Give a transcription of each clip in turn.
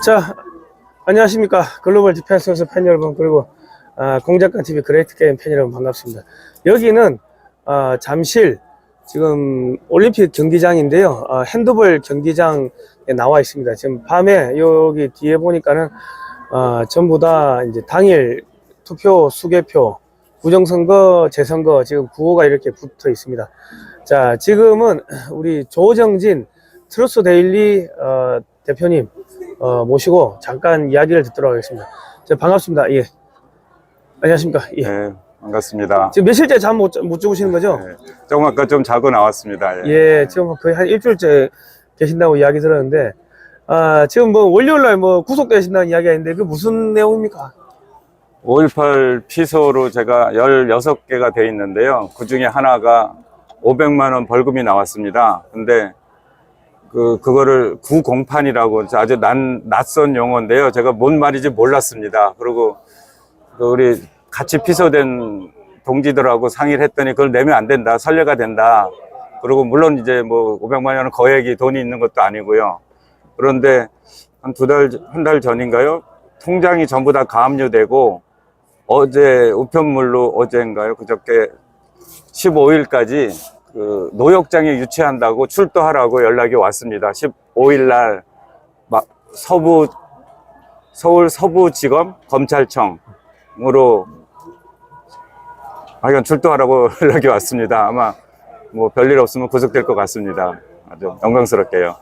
자, 안녕하십니까. 글로벌 디펜스 팬 여러분, 그리고 공작가TV 그레이트 게임 팬 여러분 반갑습니다. 여기는 잠실 지금 올림픽 경기장인데요. 핸드볼 경기장에 나와 있습니다. 지금 밤에 여기 뒤에 보니까는 전부 다 이제 당일 투표, 수개표, 부정선거, 재선거 지금 구호가 이렇게 붙어 있습니다. 자, 지금은 우리 조정진 트루스 데일리 대표님 모시고 잠깐 이야기를 듣도록 하겠습니다. 반갑습니다. 예. 안녕하십니까. 예. 네, 반갑습니다. 지금 며칠째 잠 못 주무시는 거죠? 네, 조금 아까 좀 자고 나왔습니다. 예, 지금 거의 한 일주일째 계신다고 이야기 들었는데, 지금 뭐 월요일날 뭐 구속되신다는 이야기가 있는데, 그 무슨 내용입니까? 5.18 피소로 제가 16개가 돼 있는데요. 그 중에 하나가 500만 원 벌금이 나왔습니다. 근데 그거를 구공판이라고 아주 낯선 용어인데요. 제가 뭔 말인지 몰랐습니다. 그리고 우리 같이 피소된 동지들하고 상의를 했더니 그걸 내면 안 된다. 선례가 된다. 그리고 물론 이제 뭐 500만 원은 거액이 돈이 있는 것도 아니고요. 그런데 한 달 전인가요? 통장이 전부 다 가압류되고 어제 우편물로 어제인가요? 그저께 15일까지 노역장에 유치한다고 출두하라고 연락이 왔습니다. 15일 날 서울 서부지검 검찰청으로 하여간 출두하라고 연락이 왔습니다. 아마 뭐 별일 없으면 구속될 것 같습니다. 아주 영광스럽게요.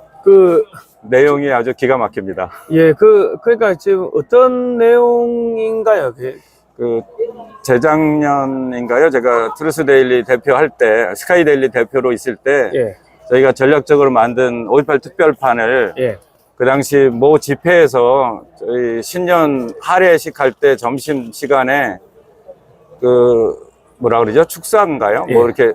내용이 아주 기가 막힙니다. 예, 그러니까 지금 어떤 내용인가요? 재작년인가요? 제가 트루스 데일리 대표할 때, 스카이 데일리 대표로 있을 때, 예. 저희가 전략적으로 만든 5.18 특별판을 예. 그 당시 모 집회에서 저희 신년 할애식 할 때 점심 시간에 뭐라 그러죠? 축사인가요? 예. 뭐 이렇게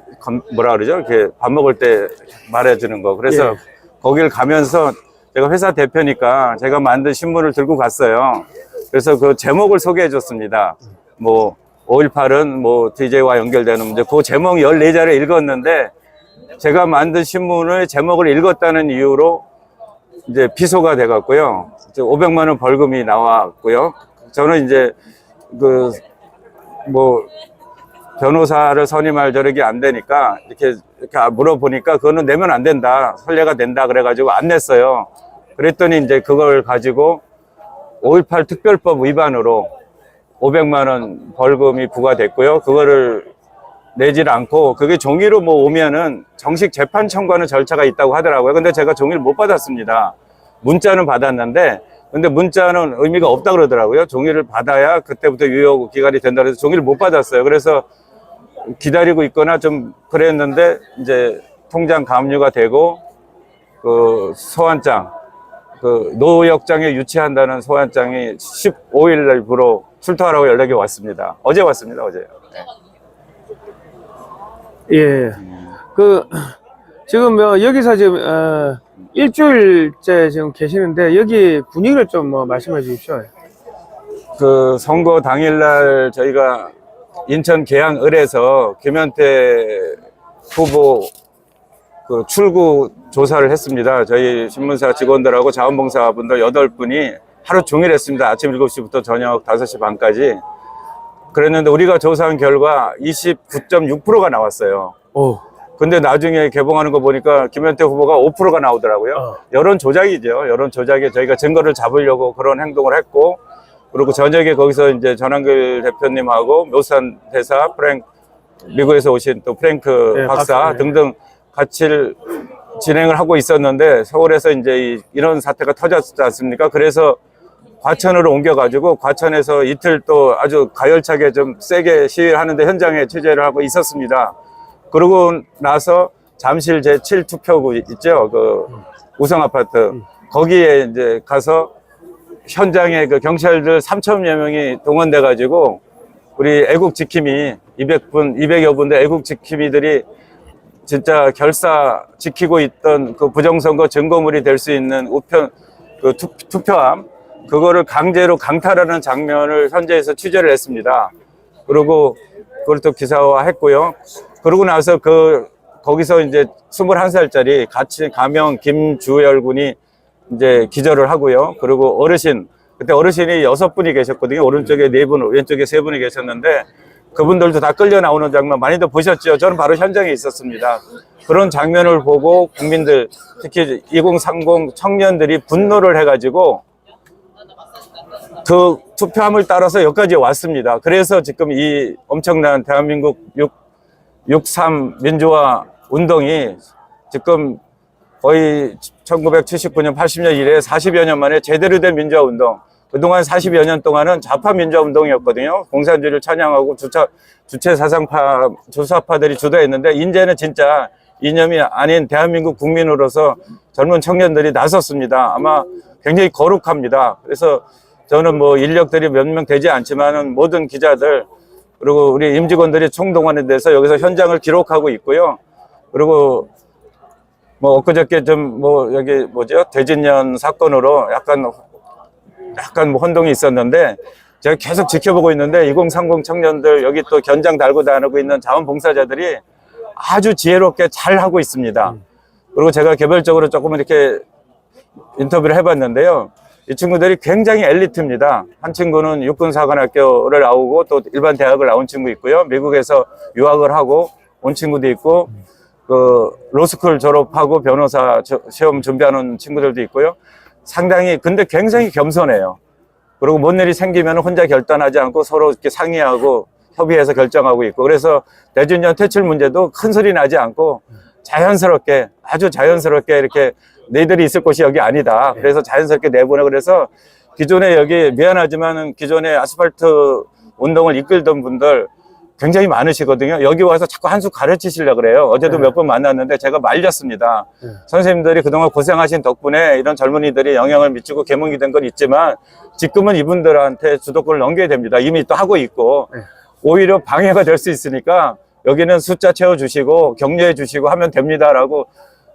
뭐라 그러죠? 이렇게 밥 먹을 때 말해주는 거. 그래서 예. 거길 가면서 제가 회사 대표니까 제가 만든 신문을 들고 갔어요. 그래서 그 제목을 소개해 줬습니다. 뭐 5.18은 뭐 DJ와 연결되는 문제. 그 제목 14자를 읽었는데 제가 만든 신문의 제목을 읽었다는 이유로 이제 피소가 돼 갖고요. 500만 원 벌금이 나왔고요. 저는 이제 뭐 변호사를 선임할 저력이 안 되니까 이렇게 물어보니까 그거는 내면 안 된다. 선례가 된다. 그래가지고 안 냈어요. 그랬더니 이제 그걸 가지고 5.18 특별법 위반으로 500만 원 벌금이 부과됐고요. 그거를 내질 않고 그게 종이로 뭐 오면은 정식 재판 청구하는 절차가 있다고 하더라고요. 근데 제가 종이를 못 받았습니다. 문자는 받았는데 근데 문자는 의미가 없다 그러더라고요. 종이를 받아야 그때부터 유효 기간이 된다 그래서 종이를 못 받았어요. 그래서 기다리고 있거나 좀 그랬는데 이제 통장 가압류가 되고 소환장 노역장에 유치한다는 소환장이 15일 날부로 출두하라고 연락이 왔습니다. 어제 왔습니다. 어제. 예. 지금 여기서 지금 일주일째 지금 계시는데 여기 분위기를 좀 말씀해 주십시오. 선거 당일날 저희가 인천 계양을에서 김현태 후보 출구 조사를 했습니다. 저희 신문사 직원들하고 자원봉사분들 8분이 하루 종일 했습니다. 아침 7시부터 저녁 5시 반까지. 그랬는데 우리가 조사한 결과 29.6%가 나왔어요. 오. 근데 나중에 개봉하는 거 보니까 김현태 후보가 5%가 나오더라고요. 여론 조작이죠. 여론 조작에 저희가 증거를 잡으려고 그런 행동을 했고, 그리고 저녁에 거기서 이제 전한길 대표님하고 묘산 대사, 미국에서 오신 또 프랭크 박사 등등 같이 진행을 하고 있었는데 서울에서 이제 이런 사태가 터졌지 않습니까? 그래서 과천으로 옮겨가지고 과천에서 이틀 또 아주 가열차게 좀 세게 시위를 하는데 현장에 취재를 하고 있었습니다. 그러고 나서 잠실 제7투표구 있죠? 우성아파트. 거기에 이제 가서 현장에 경찰들 3,000여 명이 동원돼가지고 우리 애국지킴이 200여 분의 애국지킴이들이 진짜 결사 지키고 있던 부정선거 증거물이 될 수 있는 투표함 그거를 강제로 강탈하는 장면을 현재에서 취재를 했습니다. 그리고 그걸 또 기사화했고요. 그러고 나서 거기서 이제 21살짜리 가명 김주열 군이 이제 기절을 하고요. 그리고 어르신, 그때 어르신이 6분이 계셨거든요. 오른쪽에 4분, 왼쪽에 3분이 계셨는데 그분들도 다 끌려 나오는 장면 많이들 보셨죠? 저는 바로 현장에 있었습니다. 그런 장면을 보고 국민들, 특히 2030 청년들이 분노를 해가지고 그 투표함을 따라서 여기까지 왔습니다. 그래서 지금 이 엄청난 대한민국 6.3 민주화 운동이 지금 거의 1979년, 80년 이래 40여 년 만에 제대로 된 민주화 운동. 그동안 40여 년 동안은 좌파 민주화 운동이었거든요. 공산주의를 찬양하고 주체 사상파, 주사파들이 주도했는데, 이제는 진짜 이념이 아닌 대한민국 국민으로서 젊은 청년들이 나섰습니다. 아마 굉장히 거룩합니다. 그래서 저는 뭐 인력들이 몇 명 되지 않지만은 모든 기자들, 그리고 우리 임직원들이 총동원에 대해서 여기서 현장을 기록하고 있고요. 그리고 뭐 엊그저께 좀 뭐 여기 뭐죠? 대진년 사건으로 약간 뭐 혼동이 있었는데 제가 계속 지켜보고 있는데 2030 청년들 여기 또 견장 달고 다니고 있는 자원봉사자들이 아주 지혜롭게 잘 하고 있습니다. 그리고 제가 개별적으로 조금 이렇게 인터뷰를 해봤는데요. 이 친구들이 굉장히 엘리트입니다. 한 친구는 육군사관학교를 나오고 또 일반 대학을 나온 친구 있고요. 미국에서 유학을 하고 온 친구도 있고, 그 로스쿨 졸업하고 변호사 시험 준비하는 친구들도 있고요. 상당히 근데 굉장히 겸손해요. 그리고 뭔 일이 생기면 혼자 결단하지 않고 서로 이렇게 상의하고 협의해서 결정하고 있고, 그래서 대준년 퇴출 문제도 큰 소리 나지 않고 자연스럽게, 아주 자연스럽게 이렇게 너희들이 있을 곳이 여기 아니다. 그래서 자연스럽게 내보내. 그래서 기존에 여기 미안하지만 기존에 아스팔트 운동을 이끌던 분들 굉장히 많으시거든요. 여기 와서 자꾸 한 수 가르치시려고 그래요. 어제도 몇 번 만났는데 제가 말렸습니다. 선생님들이 그동안 고생하신 덕분에 이런 젊은이들이 영향을 미치고 계몽이 된 건 있지만 지금은 이분들한테 주도권을 넘겨야 됩니다. 이미 또 하고 있고 오히려 방해가 될 수 있으니까 여기는 숫자 채워주시고 격려해 주시고 하면 됩니다라고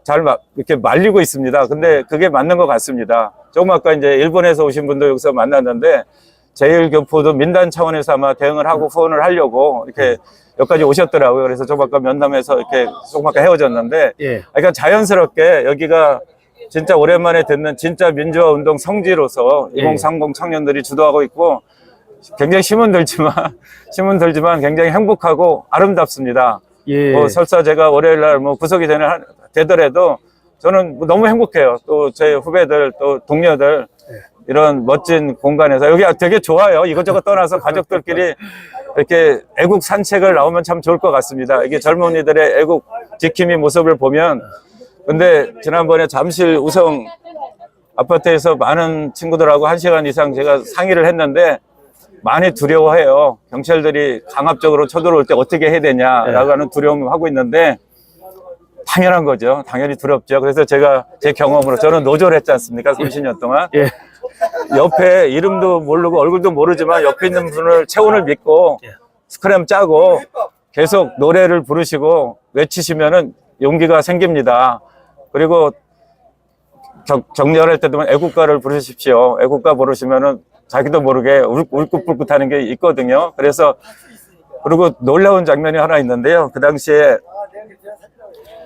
잘 이렇게 말리고 있습니다. 근데 그게 맞는 것 같습니다. 조금 아까 이제 일본에서 오신 분도 여기서 만났는데 제1교포도 민단 차원에서 아마 대응을 하고 후원을 하려고 이렇게 여기까지 오셨더라고요. 그래서 조금 아까 면담에서 이렇게 조금 아까 헤어졌는데, 그러니까 자연스럽게 여기가 진짜 오랜만에 듣는 진짜 민주화 운동 성지로서 2030 청년들이 주도하고 있고 굉장히 힘은 들지만 굉장히 행복하고 아름답습니다. 뭐 설사 제가 월요일 날 뭐 구속이 되더라도 저는 너무 행복해요. 또 제 후배들 또 동료들 이런 멋진 공간에서 여기 되게 좋아요. 이것저것 떠나서 가족들끼리 이렇게 애국 산책을 나오면 참 좋을 것 같습니다. 이게 젊은이들의 애국 지킴이 모습을 보면, 근데 지난번에 잠실 우성 아파트에서 많은 친구들하고 1시간 이상 제가 상의를 했는데 많이 두려워해요. 경찰들이 강압적으로 쳐들어올 때 어떻게 해야 되냐라고 하는 두려움을 하고 있는데 당연한 거죠. 당연히 두렵죠. 그래서 제가 제 경험으로 저는 노조를 했지 않습니까? 30년 동안. 옆에 이름도 모르고 얼굴도 모르지만 옆에 있는 분을 체온을 믿고 스크램 짜고 계속 노래를 부르시고 외치시면은 용기가 생깁니다. 그리고 정렬할 때도 애국가를 부르십시오. 애국가 부르시면은 자기도 모르게 울긋불긋 하는 게 있거든요. 그래서, 그리고 놀라운 장면이 하나 있는데요. 그 당시에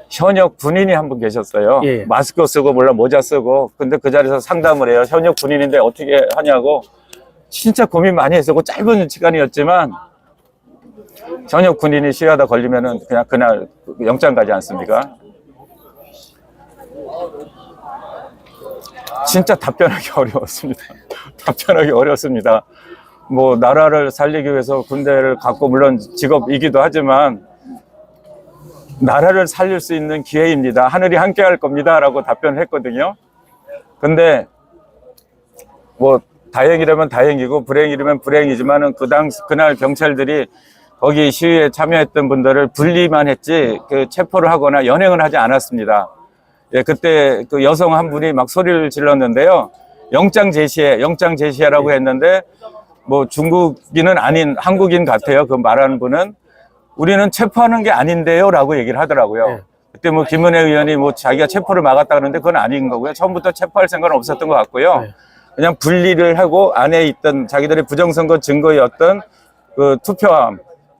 현역 군인이 한 분 계셨어요. 마스크 쓰고 몰라 모자 쓰고. 근데 그 자리에서 상담을 해요. 현역 군인인데 어떻게 하냐고. 진짜 고민 많이 했었고 짧은 시간이었지만 현역 군인이 시위하다 걸리면은 그냥 그날 영장 가지 않습니까? 진짜 답변하기 어려웠습니다. 답변하기 어렵습니다. 뭐 나라를 살리기 위해서 군대를 갖고 물론 직업이기도 하지만 나라를 살릴 수 있는 기회입니다. 하늘이 함께 할 겁니다. 라고 답변을 했거든요. 근데 뭐 다행이라면 다행이고 불행이라면 불행이지만은 그날 경찰들이 거기 시위에 참여했던 분들을 분리만 했지 그 체포를 하거나 연행을 하지 않았습니다. 예, 그때 그 여성 한 분이 막 소리를 질렀는데요. 영장 제시해라고 했는데 뭐 중국인은 아닌 한국인 같아요. 그 말하는 분은 우리는 체포하는 게 아닌데요 라고 얘기를 하더라고요. 그때 뭐 김은혜 의원이 뭐 자기가 체포를 막았다 그러는데 그건 아닌 거고요. 처음부터 체포할 생각은 없었던 것 같고요. 그냥 분리를 하고 안에 있던 자기들의 부정선거 증거였던 그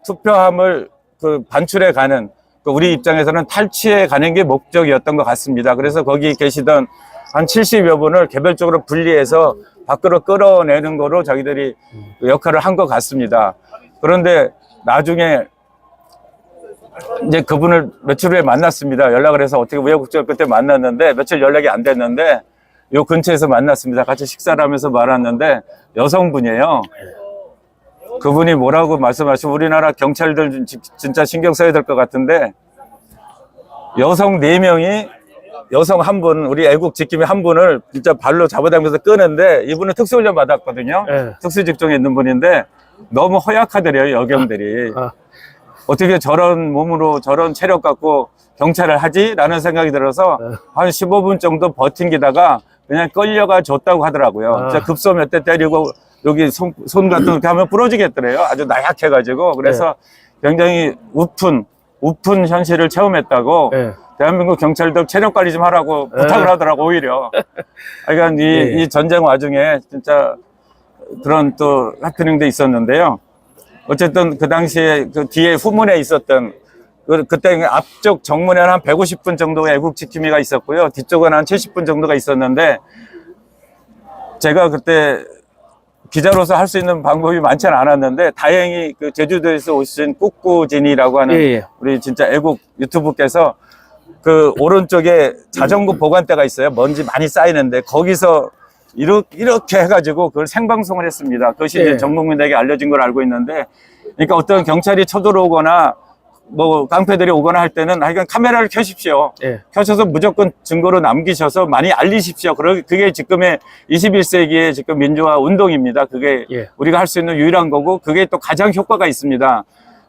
투표함을 그 반출해 가는, 그 우리 입장에서는 탈취해 가는 게 목적이었던 것 같습니다. 그래서 거기 계시던 한 70여 분을 개별적으로 분리해서 밖으로 끌어내는 거로 자기들이 역할을 한 것 같습니다. 그런데 나중에 이제 그분을 며칠 후에 만났습니다. 연락을 해서 어떻게 우여곡절 끝에 만났는데 며칠 연락이 안 됐는데 요 근처에서 만났습니다. 같이 식사를 하면서 말았는데 여성분이에요. 그분이 뭐라고 말씀하시면 우리나라 경찰들 진짜 신경 써야 될 것 같은데 여성 4명이 여성 한 분, 우리 애국 지킴이 한 분을 진짜 발로 잡아당겨서 끄는데 이분은 특수훈련 받았거든요. 네. 특수직종에 있는 분인데 너무 허약하더래요, 여경들이. 어떻게 저런 몸으로 저런 체력 갖고 경찰을 하지? 라는 생각이 들어서 한 15분 정도 버틴기다가 그냥 끌려가 줬다고 하더라고요. 진짜 급소 몇 대 때리고 여기 손 같은 거 이렇게 하면 부러지겠더래요. 아주 나약해가지고. 그래서 굉장히 우픈 현실을 체험했다고 대한민국 경찰들 체력 관리 좀 하라고 부탁을 하더라고, 오히려. 그러니까 이 전쟁 와중에 진짜 그런 또 해프닝도 있었는데요. 어쨌든 그 당시에 그 뒤에 후문에 있었던 그때 앞쪽 정문에는 한 150분 정도의 애국 지킴이가 있었고요. 뒤쪽은 한 70분 정도가 있었는데 제가 그때 기자로서 할 수 있는 방법이 많지는 않았는데 다행히 그 제주도에서 오신 꾸꾸진이라고 하는 우리 진짜 애국 유튜브께서 그 오른쪽에 자전거 보관대가 있어요. 먼지 많이 쌓이는데 거기서 이렇게 해가지고 그걸 생방송을 했습니다. 그것이 이제 전 국민에게 알려진 걸 알고 있는데, 그러니까 어떤 경찰이 쳐들어오거나 뭐 깡패들이 오거나 할 때는 하여간 카메라를 켜십시오. 켜셔서 무조건 증거로 남기셔서 많이 알리십시오. 그게 지금의 21세기의 지금 민주화 운동입니다. 그게 우리가 할 수 있는 유일한 거고, 그게 또 가장 효과가 있습니다.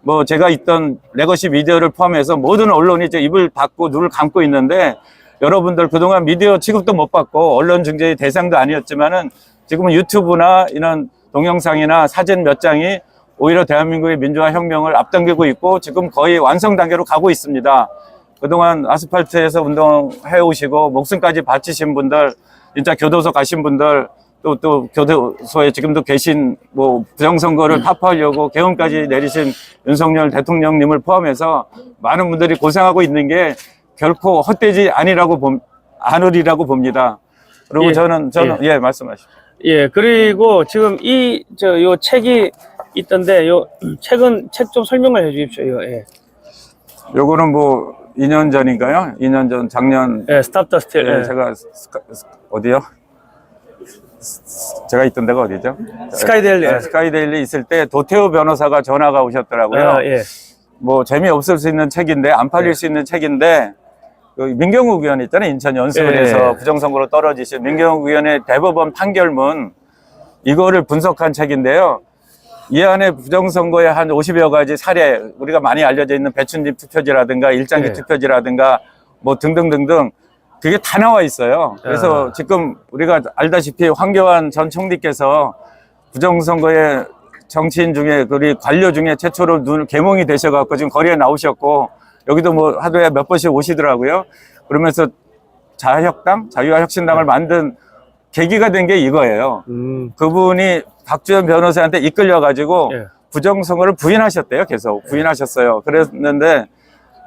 뭐 제가 있던 레거시 미디어를 포함해서 모든 언론이 이제 입을 닫고 눈을 감고 있는데, 여러분들 그동안 미디어 취급도 못 받고 언론 중재의 대상도 아니었지만은 지금은 유튜브나 이런 동영상이나 사진 몇 장이 오히려 대한민국의 민주화 혁명을 앞당기고 있고 지금 거의 완성 단계로 가고 있습니다. 그동안 아스팔트에서 운동해 오시고 목숨까지 바치신 분들, 진짜 교도소 가신 분들, 또 교도소에 지금도 계신 뭐 부정선거를 타파하려고 계엄까지 내리신 윤석열 대통령님을 포함해서 많은 분들이 고생하고 있는 게 결코 헛되지 않으리라고 봅니다. 그리고 저는 말씀하시죠. 그리고 지금 요 책이 있던데 요 책 좀 설명을 해 주십시오. 요거는 뭐 2년 전인가요? 2년 전 작년 스탑 더 스틸. 제가 어디요? 제가 있던 데가 어디죠? 스카이데일리. 스카이데일리 있을 때 도태우 변호사가 전화가 오셨더라고요. 뭐 재미없을 수 있는 책인데 안 팔릴 수 있는 책인데 그 민경욱 의원 있잖아요. 인천 연수원에서 부정선거로 떨어지신 민경욱 의원의 대법원 판결문, 이거를 분석한 책인데요. 이 안에 부정선거의 한 50여 가지 사례, 우리가 많이 알려져 있는 배춘집 투표지라든가 일장기 투표지라든가 뭐 등등등등 그게 다 나와 있어요. 그래서 지금 우리가 알다시피 황교안 전 총리께서 부정선거의 정치인 중에, 우리 관료 중에 최초로 눈을 개몽이 되셔갖고 지금 거리에 나오셨고, 여기도 뭐 하루에 몇 번씩 오시더라고요. 그러면서 자유화혁신당을 만든 계기가 된 게 이거예요. 그분이 박주현 변호사한테 이끌려가지고 부정선거를 부인하셨대요. 계속 부인하셨어요. 그랬는데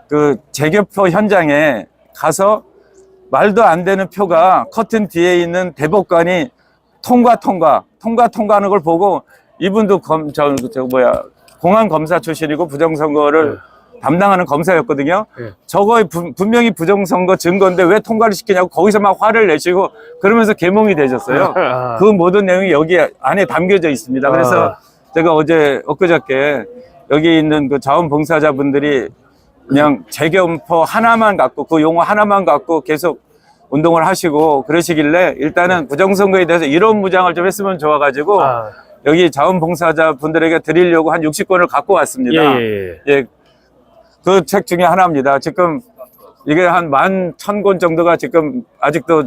그 재개표 현장에 가서 말도 안 되는 표가 커튼 뒤에 있는 대법관이 통과하는 걸 보고, 이분도 공안 검사 출신이고 부정선거를 담당하는 검사였거든요. 저거 분명히 부정선거 증거인데 왜 통과를 시키냐고 거기서 막 화를 내시고 그러면서 개몽이 되셨어요. 그 모든 내용이 여기 안에 담겨져 있습니다. 그래서 제가 엊그저께 여기 있는 그 자원봉사자분들이 그냥 재검포 하나만 갖고, 그 용어 하나만 갖고 계속 운동을 하시고 그러시길래 일단은 부정선거에 대해서 이론 무장을 좀 했으면 좋아가지고 여기 자원봉사자분들에게 드리려고 한 60권을 갖고 왔습니다. 그 책 중에 하나입니다. 지금 이게 한 11,000권 정도가 지금 아직도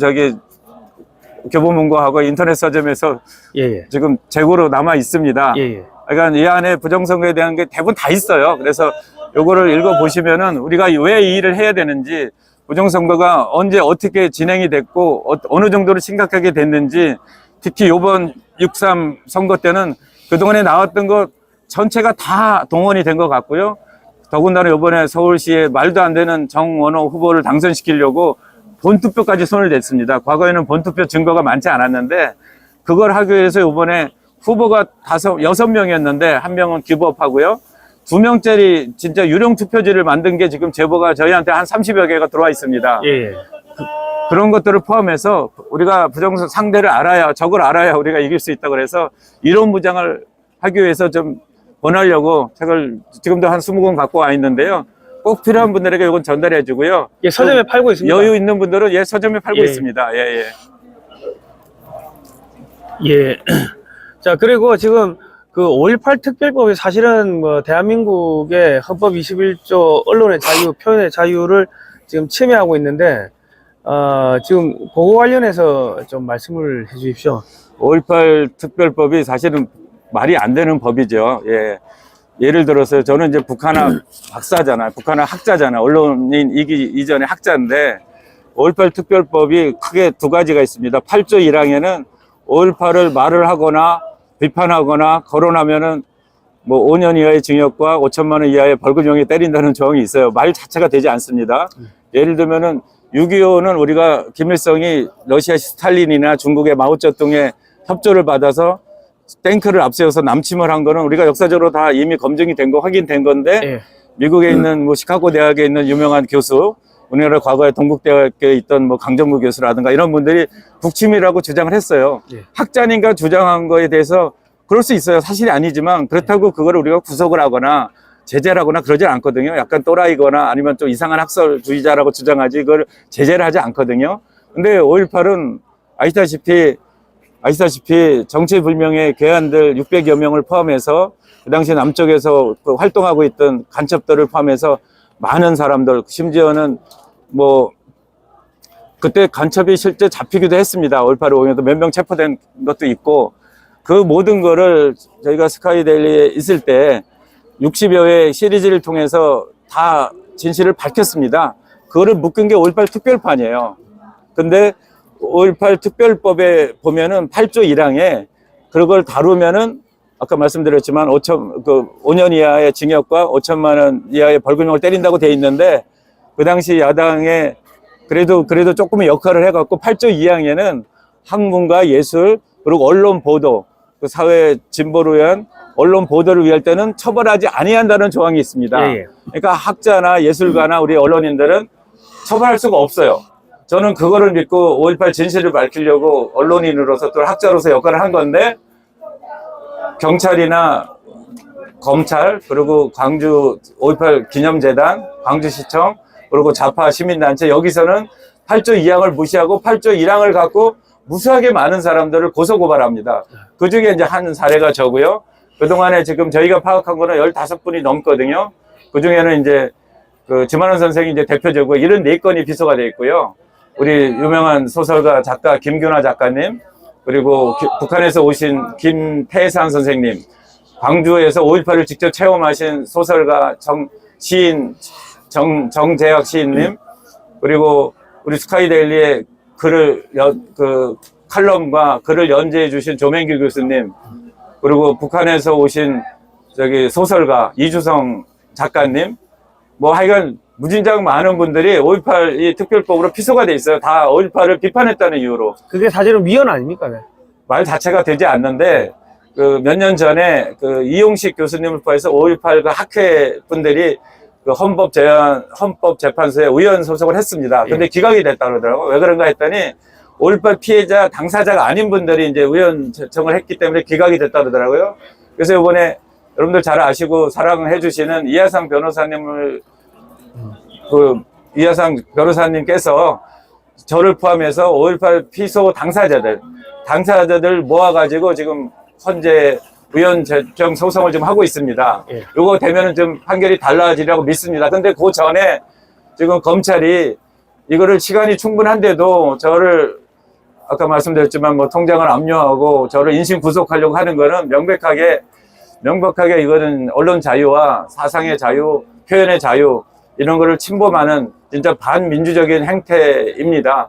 교보문고하고 인터넷 서점에서 지금 재고로 남아 있습니다. 그러니까 이 안에 부정선거에 대한 게 대부분 다 있어요. 그래서 요거를 읽어보시면은 우리가 왜 이 일을 해야 되는지, 부정선거가 언제 어떻게 진행이 됐고 어느 정도로 심각하게 됐는지, 특히 이번 6.3 선거 때는 그동안에 나왔던 것 전체가 다 동원이 된 것 같고요. 더군다나 이번에 서울시에 말도 안 되는 정원호 후보를 당선시키려고 본투표까지 손을 댔습니다. 과거에는 본투표 증거가 많지 않았는데 그걸 하기 위해서 이번에 후보가 6명이었는데 한 명은 기부업하고요. 2명짜리 진짜 유령 투표지를 만든 게 지금 제보가 저희한테 한 30여 개가 들어와 있습니다. 예. 그런 것들을 포함해서 우리가 부정선 상대를 알아야, 적을 알아야 우리가 이길 수 있다고 그래서 이론 무장을 하기 위해서 좀 권하려고 책을 지금도 한 20권 갖고 와 있는데요. 꼭 필요한 분들에게 이건 전달해 주고요. 예, 서점에 팔고 있습니다. 여유 있는 분들은 예, 서점에 팔고 예. 있습니다. 예, 예. 예. 자, 그리고 지금 그 5.18 특별법이 사실은 뭐 대한민국의 헌법 21조 언론의 자유, 표현의 자유를 지금 침해하고 있는데, 지금 그거 관련해서 좀 말씀을 해 주십시오. 5.18 특별법이 사실은 말이 안 되는 법이죠. 예. 예를 들어서 저는 이제 북한학 박사잖아요. 북한학 학자잖아요. 언론인이기 이전에 학자인데 5.18 특별법이 크게 두 가지가 있습니다. 8조 1항에는 5.18을 말을 하거나 비판하거나 거론하면은 뭐 5년 이하의 징역과 5천만 원 이하의 벌금형이 때린다는 조항이 있어요. 말 자체가 되지 않습니다. 예를 들면은 6.25는 우리가 김일성이 러시아 스탈린이나 중국의 마오쩌둥의 협조를 받아서 탱크를 앞세워서 남침을 한 거는 우리가 역사적으로 다 이미 검증이 된 거, 확인된 건데, 예. 미국에 있는 뭐 시카고 대학에 있는 유명한 교수, 우리나라 과거에 동국대학에 있던 뭐 강정구 교수라든가 이런 분들이 북침이라고 주장을 했어요. 예. 학자니까 주장한 거에 대해서 그럴 수 있어요. 사실이 아니지만 그렇다고 그거를 우리가 구속을 하거나 제재를 하거나 그러질 않거든요. 약간 또라이거나 아니면 좀 이상한 학설주의자라고 주장하지 그걸 제재를 하지 않거든요. 근데 5.18은 아시다시피 정체불명의 괴한들 600여 명을 포함해서 그 당시 남쪽에서 그 활동하고 있던 간첩들을 포함해서 많은 사람들, 심지어는 뭐 그때 간첩이 실제 잡히기도 했습니다. 5.18 5년도 몇 명 체포된 것도 있고 그 모든 거를 저희가 스카이데일리에 있을 때 60여 회 시리즈를 통해서 다 진실을 밝혔습니다. 그거를 묶은 게 5.18 특별판이에요. 근데 5.18 특별법에 보면은 8조 1항에 그걸 다루면은 아까 말씀드렸지만 5년 이하의 징역과 5천만 원 이하의 벌금형을 때린다고 돼 있는데 그 당시 야당에 그래도 조금의 역할을 해갖고 8조 2항에는 학문과 예술 그리고 언론 보도 그 사회 진보를 위한 언론 보도를 위할 때는 처벌하지 아니한다는 조항이 있습니다. 예. 그러니까 학자나 예술가나 우리 언론인들은 처벌할 수가 없어요. 저는 그거를 믿고 5.18 진실을 밝히려고 언론인으로서 또 학자로서 역할을 한 건데 경찰이나 검찰 그리고 광주 5.18 기념재단, 광주시청 그리고 좌파 시민단체 여기서는 8조 2항을 무시하고 8조 1항을 갖고 무수하게 많은 사람들을 고소고발합니다. 그 중에 이제 한 사례가 저고요. 그동안에 지금 저희가 파악한 거는 15분이 넘거든요. 그 중에는 이제 그 지만원 선생이 이제 대표적이고 74건이 비소가 되어 있고요. 우리 유명한 소설가 작가 김균하 작가님, 그리고 북한에서 오신 김태산 선생님, 광주에서 5.18을 직접 체험하신 소설가 시인 정재학 시인님, 그리고 우리 스카이데일리의 칼럼과 글을 연재해 주신 조맹규 교수님, 그리고 북한에서 오신 소설가 이주성 작가님, 뭐 하여간 무진장 많은 분들이 5.18 이 특별법으로 피소가 돼 있어요. 다 5.18을 비판했다는 이유로. 그게 사실은 위헌 아닙니까? 네. 말 자체가 되지 않는데 그 몇 년 전에 그 이용식 교수님을 포함해서 5.18 그 학회 분들이 그 헌법재판소에 의원 소속을 했습니다. 근데 기각이 됐다 그러더라고요. 왜 그런가 했더니 5.18 피해자 당사자가 아닌 분들이 이제 의원 제청을 했기 때문에 기각이 됐다 그러더라고요. 그래서 이번에 여러분들 잘 아시고 사랑해 주시는 이하상 변호사님을 이하상 변호사님께서 저를 포함해서 5.18 피소 당사자들 모아가지고 지금 현재 의원 제청 소송을 좀 하고 있습니다. 예. 요거 되면은 좀 판결이 달라지라고 믿습니다. 근데 그 전에 지금 검찰이 이거를 시간이 충분한데도 저를 아까 말씀드렸지만 뭐 통장을 압류하고 저를 인신 구속하려고 하는 거는 명백하게 이거는 언론 자유와 사상의 자유, 표현의 자유 이런 거를 침범하는 진짜 반민주적인 행태입니다.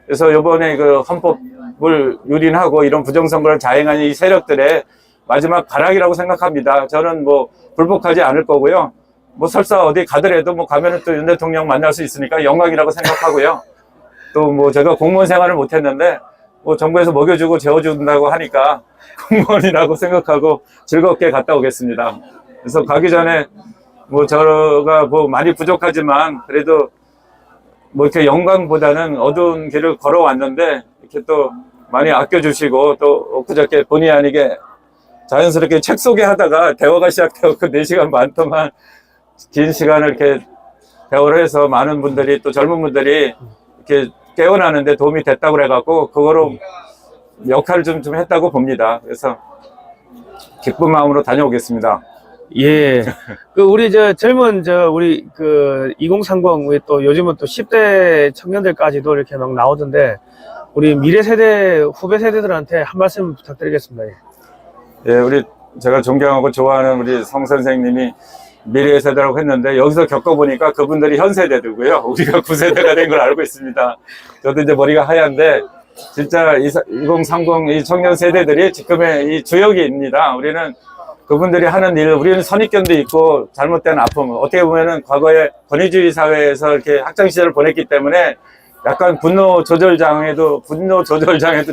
그래서 이번에 그 헌법을 유린하고 이런 부정선거를 자행하는 이 세력들의 마지막 가락이라고 생각합니다. 저는 뭐 불복하지 않을 거고요. 뭐 설사 어디 가더라도 뭐 가면은 또 윤 대통령 만날 수 있으니까 영광이라고 생각하고요. 또 뭐 제가 공무원 생활을 못 했는데 뭐 정부에서 먹여주고 재워준다고 하니까 공무원이라고 생각하고 즐겁게 갔다 오겠습니다. 그래서 가기 전에 뭐 제가 뭐 많이 부족하지만 그래도 뭐 이렇게 영광보다는 어두운 길을 걸어왔는데 이렇게 또 많이 아껴주시고 또 엊그저께 본의 아니게 자연스럽게 책 소개하다가 대화가 시작되었고 4시간 반 동안 긴 시간을 이렇게 대화를 해서 많은 분들이 또 젊은 분들이 이렇게 깨어나는데 도움이 됐다고 그래갖고 그거로 역할을 좀 했다고 봅니다. 그래서 기쁜 마음으로 다녀오겠습니다. 예. 우리 젊은 우리 2030 우리 또 요즘은 또 10대 청년들까지도 이렇게 막 나오던데 우리 미래 세대 후배 세대들한테 한 말씀 부탁드리겠습니다. 예. 예, 우리 제가 존경하고 좋아하는 우리 성 선생님이 미래 세대라고 했는데 여기서 겪어보니까 그분들이 현 세대들고요. 우리가 9세대가 된 걸 알고 있습니다. 저도 이제 머리가 하얀데 진짜 2030 이 청년 세대들이 지금의 이 주역입니다. 우리는 그분들이 하는 일, 우리는 선입견도 있고 잘못된 아픔, 어떻게 보면은 과거에 권위주의 사회에서 이렇게 학창 시절을 보냈기 때문에 약간 분노 조절 장애도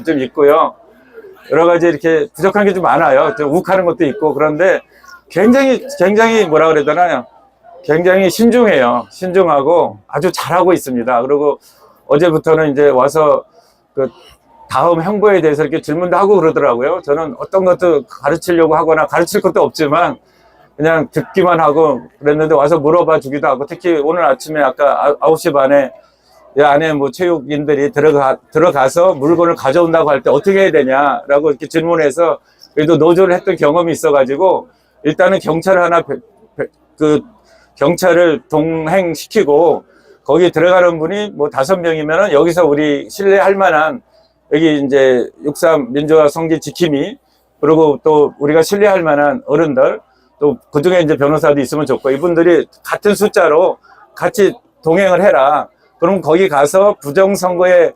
좀 있고요. 여러 가지 이렇게 부족한 게 좀 많아요. 좀 욱하는 것도 있고 그런데 굉장히 뭐라 그래야 되나요? 굉장히 신중해요. 신중하고 아주 잘하고 있습니다. 그리고 어제부터는 이제 와서 그 다음 행보에 대해서 이렇게 질문도 하고 그러더라고요. 저는 어떤 것도 가르치려고 하거나 가르칠 것도 없지만 그냥 듣기만 하고 그랬는데 와서 물어봐 주기도 하고 특히 오늘 아침에 아까 9시 반에 이 안에 뭐 체육인들이 들어가서 물건을 가져온다고 할 때 어떻게 해야 되냐라고 이렇게 질문해서 그래도 노조를 했던 경험이 있어가지고 일단은 경찰을 동행시키고 거기 들어가는 분이 뭐 5명이면은 여기서 우리 신뢰할 만한 여기 이제 6.3 민주화 성기 지킴이 그리고 또 우리가 신뢰할 만한 어른들 또 그중에 이제 변호사도 있으면 좋고 이분들이 같은 숫자로 같이 동행을 해라. 그럼 거기 가서 부정선거에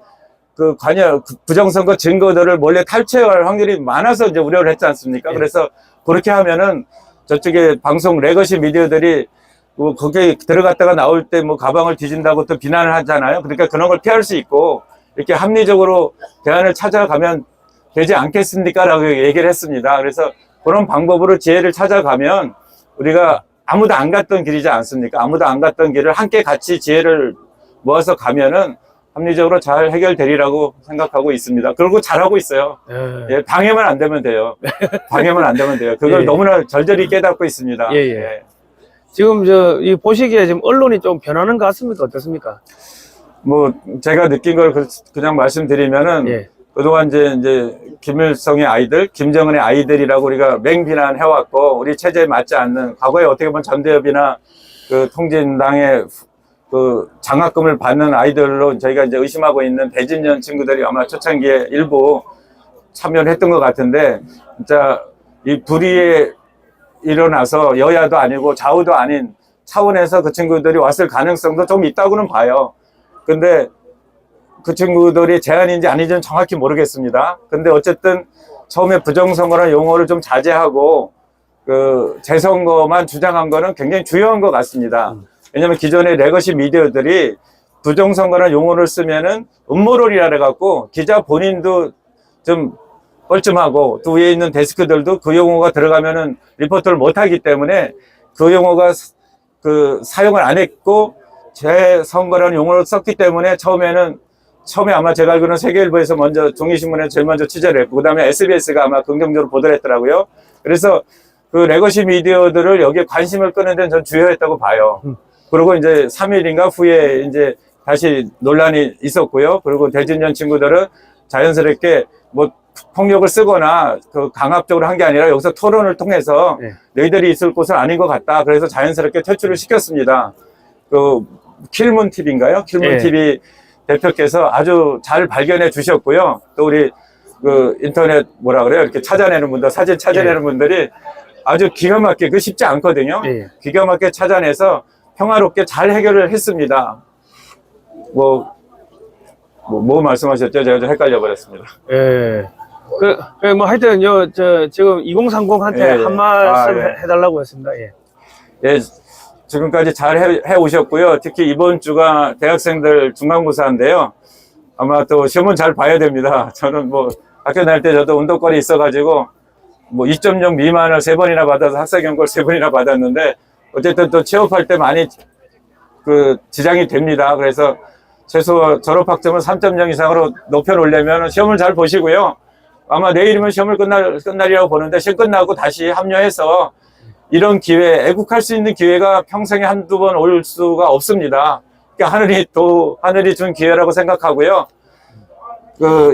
부정선거 증거들을 몰래 탈취할 확률이 많아서 이제 우려를 했지 않습니까? 예. 그래서 그렇게 하면은 저쪽에 방송 레거시 미디어들이 뭐 거기에 들어갔다가 나올 때 뭐 가방을 뒤진다고 또 비난을 하잖아요. 그러니까 그런 걸 피할 수 있고 이렇게 합리적으로 대안을 찾아가면 되지 않겠습니까? 라고 얘기를 했습니다. 그래서 그런 방법으로 지혜를 찾아가면 우리가 아무도 안 갔던 길이지 않습니까? 아무도 안 갔던 길을 함께 같이 지혜를 모아서 가면은 합리적으로 잘 해결되리라고 생각하고 있습니다. 그리고 잘하고 있어요. 예, 방해만 안 되면 돼요. 방해만 안 되면 돼요. 그걸 예. 너무나 절절히 깨닫고 있습니다. 예, 예. 지금 이 보시기에 지금 언론이 좀 변하는 것 같습니까? 어떻습니까? 뭐 제가 느낀 걸 그냥 말씀드리면은 예. 그동안 이제 김일성의 아이들, 김정은의 아이들이라고 우리가 맹비난 해왔고 우리 체제에 맞지 않는 과거에 어떻게 보면 전대협이나 그 통진당의 그 장학금을 받는 아이들로 저희가 이제 의심하고 있는 배진년 친구들이 아마 초창기에 일부 참여를 했던 것 같은데 진짜 이 불의에 일어나서 여야도 아니고 좌우도 아닌 차원에서 그 친구들이 왔을 가능성도 좀 있다고는 봐요. 근데 그 친구들이 제안인지 아닌지는 정확히 모르겠습니다. 근데 어쨌든 처음에 부정선거라는 용어를 좀 자제하고 그 재선거만 주장한 거는 굉장히 중요한 것 같습니다. 왜냐면 기존의 레거시 미디어들이 부정선거라는 용어를 쓰면은 음모론이라 해갖고 기자 본인도 좀 뻘쭘하고 또 위에 있는 데스크들도 그 용어가 들어가면은 리포트를 못하기 때문에 그 용어가 사용을 안 했고 재선거라는 용어를 썼기 때문에 처음에 아마 제가 알기로는 세계일보에서 먼저 종이신문에 제일 먼저 취재를 했고 그 다음에 SBS가 아마 긍정적으로 보도를 했더라고요. 그래서 그 레거시 미디어들을 여기에 관심을 끄는 데는 전 주요했다고 봐요. 그리고 이제 3일인가 후에 이제 다시 논란이 있었고요. 그리고 대진년 친구들은 자연스럽게 뭐 폭력을 쓰거나 그 강압적으로 한 게 아니라 여기서 토론을 통해서 너희들이 있을 곳은 아닌 것 같다. 그래서 자연스럽게 퇴출을 시켰습니다. 그 킬문 TV인가요? 킬문 TV 대표께서 아주 잘 발견해 주셨고요. 또 우리 그 인터넷 뭐라 그래요? 이렇게 찾아내는 분들, 사진 찾아내는 분들이 아주 기가 막히게, 그 쉽지 않거든요. 기가 막히게 찾아내서 평화롭게 잘 해결을 했습니다. 뭐 말씀하셨죠? 제가 좀 헷갈려 버렸습니다. 예. 뭐 하여튼 지금 2030한테 한 말씀 해달라고 했습니다. 예. 예. 지금까지 잘 해 오셨고요. 특히 이번 주가 대학생들 중간고사인데요. 아마 또 시험은 잘 봐야 됩니다. 저는 뭐 학교 다닐 때 저도 운동권이 있어가지고 뭐 2.0 미만을 3번이나 받아서 학사경고를 3번이나 받았는데 어쨌든 또 취업할 때 많이 그 지장이 됩니다. 그래서 최소 졸업학점을 3.0 이상으로 높여놓으려면 시험을 잘 보시고요. 아마 내일이면 시험을 끝날이라고 보는데 시험 끝나고 다시 합류해서 이런 기회, 애국할 수 있는 기회가 평생에 한두 번 올 수가 없습니다. 그러니까 하늘이 준 기회라고 생각하고요.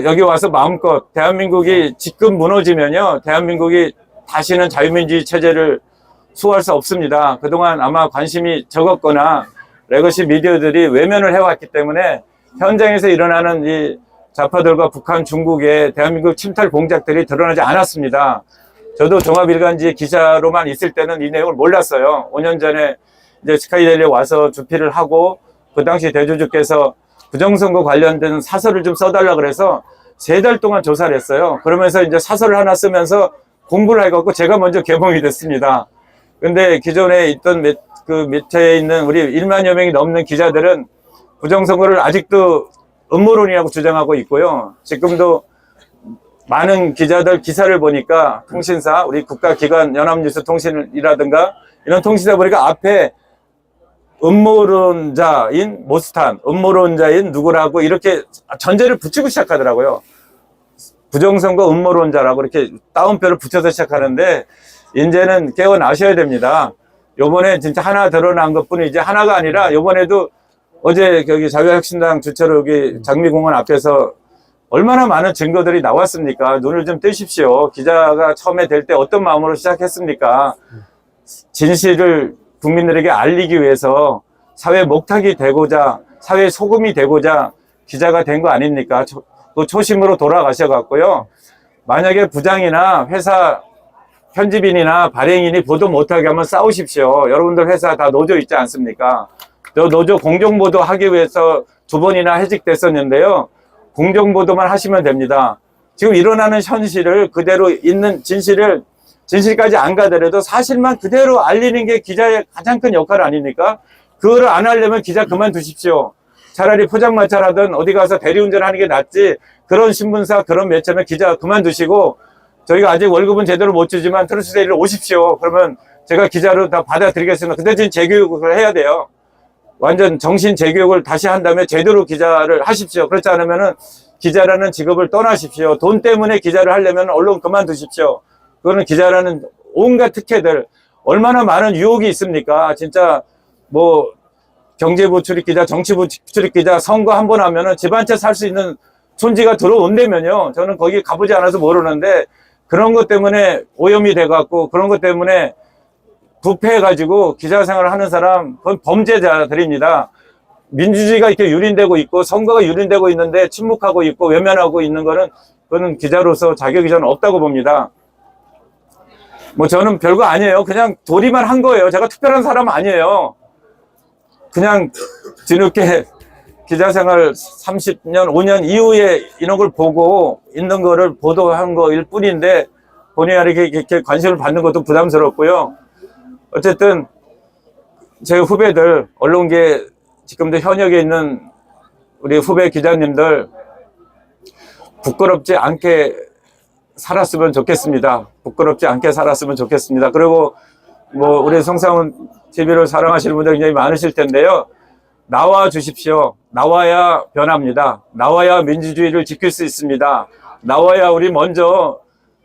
여기 와서 마음껏 대한민국이 지금 무너지면요. 대한민국이 다시는 자유민주주의 체제를 수호할 수 없습니다. 그동안 아마 관심이 적었거나 레거시 미디어들이 외면을 해왔기 때문에 현장에서 일어나는 이 좌파들과 북한, 중국의 대한민국 침탈 공작들이 드러나지 않았습니다. 저도 종합일간지 기자로만 있을 때는 이 내용을 몰랐어요. 5년 전에 이제 스카이데일리에 와서 주필을 하고 그 당시 대주주께서 부정선거 관련된 사설을 좀 써달라 그래서 3달 동안 조사를 했어요. 그러면서 이제 사설을 하나 쓰면서 공부를 해갖고 제가 먼저 개봉이 됐습니다. 근데 기존에 있던 그 매체에 있는 우리 1만여 명이 넘는 기자들은 부정선거를 아직도 음모론이라고 주장하고 있고요. 지금도 많은 기자들 기사를 보니까 통신사, 우리 국가기관 연합뉴스통신이라든가 이런 통신사 보니까 앞에 음모론자인 모스탄, 음모론자인 누구라고 이렇게 전제를 붙이고 시작하더라고요. 부정선거 음모론자라고 이렇게 따옴표를 붙여서 시작하는데 이제는 깨어나셔야 됩니다. 요번에 진짜 하나 드러난 것 뿐이지 하나가 아니라 요번에도 어제 여기 자유혁신당 주최로 여기 장미공원 앞에서 얼마나 많은 증거들이 나왔습니까? 눈을 좀 뜨십시오. 기자가 처음에 될 때 어떤 마음으로 시작했습니까? 진실을 국민들에게 알리기 위해서 사회 목탁이 되고자, 사회 소금이 되고자 기자가 된 거 아닙니까? 그 초심으로 돌아가셔갖고요. 만약에 부장이나 회사 편집인이나 발행인이 보도 못하게 하면 싸우십시오. 여러분들 회사 다 노조 있지 않습니까? 저 노조 공정보도 하기 위해서 2번이나 해직됐었는데요. 공정보도만 하시면 됩니다. 지금 일어나는 현실을 그대로 있는 진실까지 안 가더라도 사실만 그대로 알리는 게 기자의 가장 큰 역할 아닙니까? 그거를 안 하려면 기자 그만두십시오. 차라리 포장마차라든 어디 가서 대리운전 하는 게 낫지. 그런 신문사, 그런 매체는 기자 그만두시고 저희가 아직 월급은 제대로 못 주지만 트루스데이를 오십시오. 그러면 제가 기자로 다 받아드리겠습니다. 그 대신 재교육을 해야 돼요. 완전 정신 재교육을 다시 한 다음에 제대로 기자를 하십시오. 그렇지 않으면은 기자라는 직업을 떠나십시오. 돈 때문에 기자를 하려면 언론 그만두십시오. 그거는 기자라는 온갖 특혜들, 얼마나 많은 유혹이 있습니까? 진짜 뭐 경제부 출입 기자, 정치부 출입 기자, 선거 한 번 하면은 집 한 채 살 수 있는 촌지가 들어온다면요. 저는 거기 가보지 않아서 모르는데 그런 것 때문에 오염이 돼갖고 그런 것 때문에 부패해가지고 기자 생활을 하는 사람, 그건 범죄자들입니다. 민주주의가 이렇게 유린되고 있고 선거가 유린되고 있는데 침묵하고 있고 외면하고 있는 거는 그거는 기자로서 자격이 저는 없다고 봅니다. 뭐 저는 별거 아니에요. 그냥 도리만 한 거예요. 제가 특별한 사람 아니에요. 그냥 뒤늦게 기자 생활 30년, 5년 이후에 이런 걸 보고 있는 거를 보도한 거일 뿐인데 본의 아니게 이렇게 관심을 받는 것도 부담스럽고요. 어쨌든 제 후배들, 언론계 지금도 현역에 있는 우리 후배 기자님들 부끄럽지 않게 살았으면 좋겠습니다. 부끄럽지 않게 살았으면 좋겠습니다. 그리고 뭐 우리 성상훈 TV를 사랑하시는 분들 굉장히 많으실 텐데요. 나와 주십시오. 나와야 변합니다. 나와야 민주주의를 지킬 수 있습니다. 나와야 우리 먼저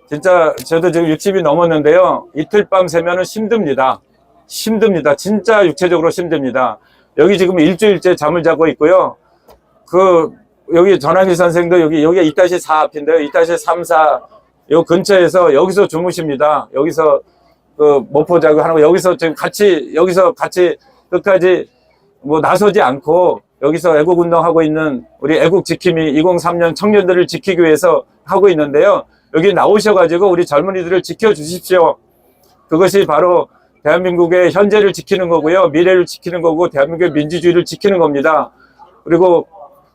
진짜 저도 지금 60이 넘었는데요. 이틀 밤 새면은 힘듭니다. 힘듭니다. 진짜 육체적으로 힘듭니다. 여기 지금 일주일째 잠을 자고 있고요. 여기 전환기 선생도 여기 2-4 앞인데요. 2-3, 4 요 근처에서 여기서 주무십니다. 여기서 모포 작업하는 거 여기서 지금 여기서 같이 끝까지 뭐 나서지 않고 여기서 애국운동하고 있는 우리 애국지킴이 2003년 청년들을 지키기 위해서 하고 있는데요. 여기 나오셔가지고 우리 젊은이들을 지켜주십시오. 그것이 바로 대한민국의 현재를 지키는 거고요. 미래를 지키는 거고 대한민국의 민주주의를 지키는 겁니다. 그리고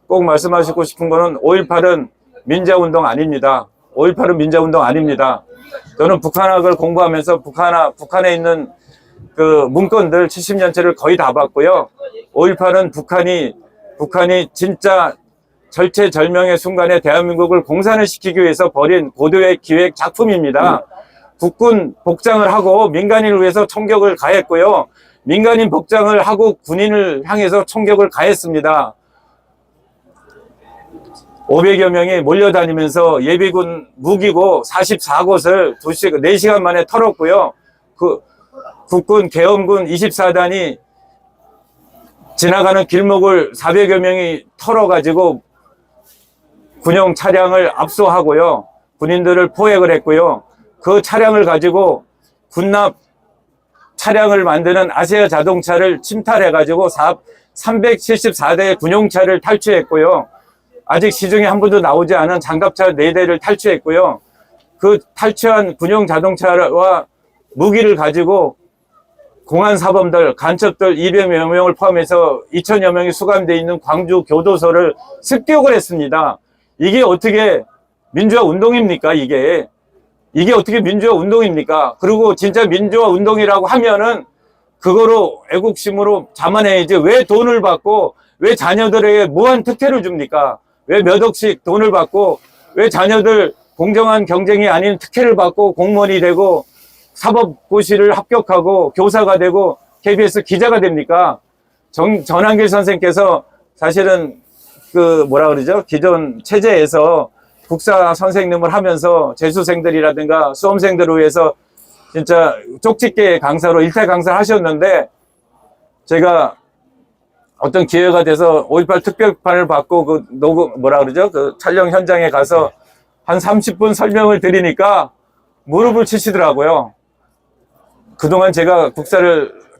꼭 말씀하시고 싶은 거는 5.18은 민자운동 아닙니다. 5.18은 민자운동 아닙니다. 저는 북한학을 공부하면서 북한에 있는 그 문건들 70년째를 거의 다 봤고요. 5.18은 북한이 진짜 절체절명의 순간에 대한민국을 공산을 시키기 위해서 벌인 고도의 기획 작품입니다. 국군 복장을 하고 민간인을 위해서 총격을 가했고요. 민간인 복장을 하고 군인을 향해서 총격을 가했습니다. 500여 명이 몰려다니면서 예비군 무기고 44곳을 4시간 만에 털었고요. 그 국군 계엄군 24단이 지나가는 길목을 400여 명이 털어가지고 군용 차량을 압수하고요. 군인들을 포획을 했고요. 그 차량을 가지고 군납 차량을 만드는 아세아 자동차를 침탈해가지고 374대의 군용차를 탈취했고요. 아직 시중에 한 번도 나오지 않은 장갑차 4대를 탈취했고요. 그 탈취한 군용 자동차와 무기를 가지고 공안사범들, 간첩들 200여 명을 포함해서 2천여 명이 수감되어 있는 광주 교도소를 습격을 했습니다. 이게 어떻게 민주화 운동입니까? 이게 어떻게 민주화 운동입니까? 그리고 진짜 민주화 운동이라고 하면은 그거로 애국심으로 자만해야지. 왜 돈을 받고 왜 자녀들에게 무한 특혜를 줍니까? 왜 몇 억씩 돈을 받고 왜 자녀들 공정한 경쟁이 아닌 특혜를 받고 공무원이 되고 사법고시를 합격하고 교사가 되고 KBS 기자가 됩니까? 전한길 선생께서 사실은 그 뭐라 그러죠? 기존 체제에서 국사 선생님을 하면서 재수생들이라든가 수험생들을 위해서 진짜 쪽집게 강사로 일탈 강사를 하셨는데, 제가 어떤 기회가 돼서 5.18 특별판을 받고 그 녹음 뭐라 그러죠? 그 촬영 현장에 가서 한 30분 설명을 드리니까 무릎을 치시더라고요. 그동안 제가